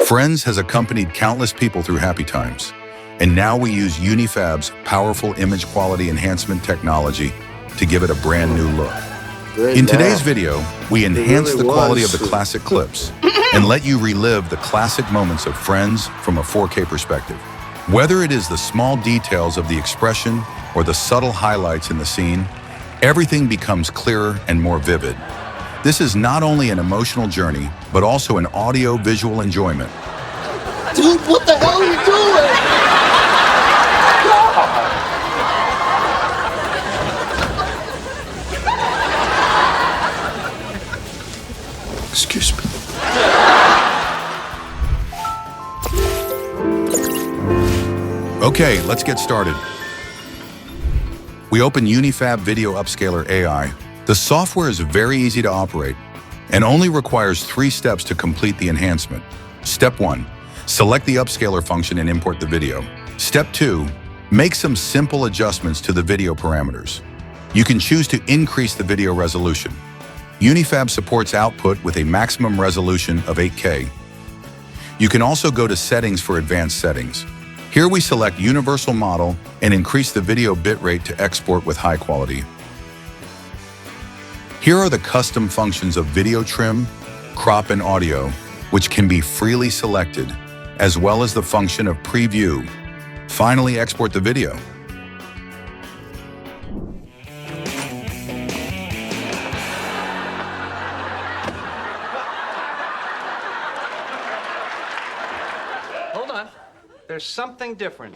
Friends has accompanied countless people through happy times, and now we use UniFab's powerful image quality enhancement technology to give it a brand new look. In today's video, we enhance the quality of the classic clips and let you relive the classic moments of Friends from a 4K perspective. Whether it is the small details of the expression or the subtle highlights in the scene, everything becomes clearer and more vivid. This is not only an emotional journey, but also an audio-visual enjoyment. Dude, what the hell are you doing? Excuse me. Okay, let's get started. We open UniFab Video Upscaler AI. The software is very easy to operate and only requires 3 steps to complete the enhancement. Step 1, select the Upscaler function and import the video. Step 2, make some simple adjustments to the video parameters. You can choose to increase the video resolution. UniFab supports output with a maximum resolution of 8K. You can also go to settings for advanced settings. Here we select Universal Model and increase the video bitrate to export with high quality. Here are the custom functions of video trim, crop, and audio, which can be freely selected, as well as the function of preview. Finally, export the video. Hold on. There's something different.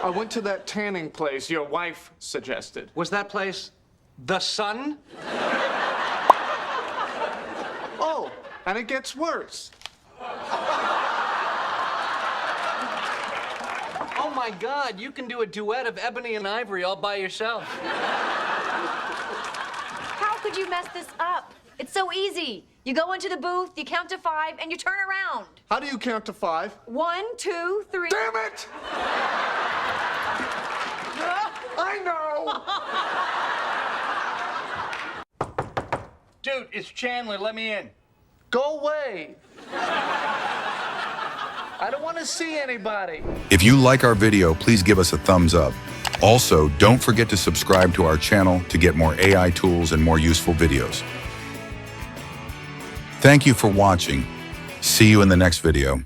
I went to that tanning place your wife suggested. Was that place the Sun? Oh, and it gets worse. Oh my God, you can do a duet of Ebony and Ivory all by yourself. How could you mess this up? It's so easy. You go into the booth, you count to 5, and you turn around. How do you count to 5? 1, 2, 3. Damn it! I know! Dude, it's Chandler. Let me in. Go away. I don't want to see anybody. If you like our video, please give us a thumbs up. Also, don't forget to subscribe to our channel to get more AI tools and more useful videos. Thank you for watching. See you in the next video.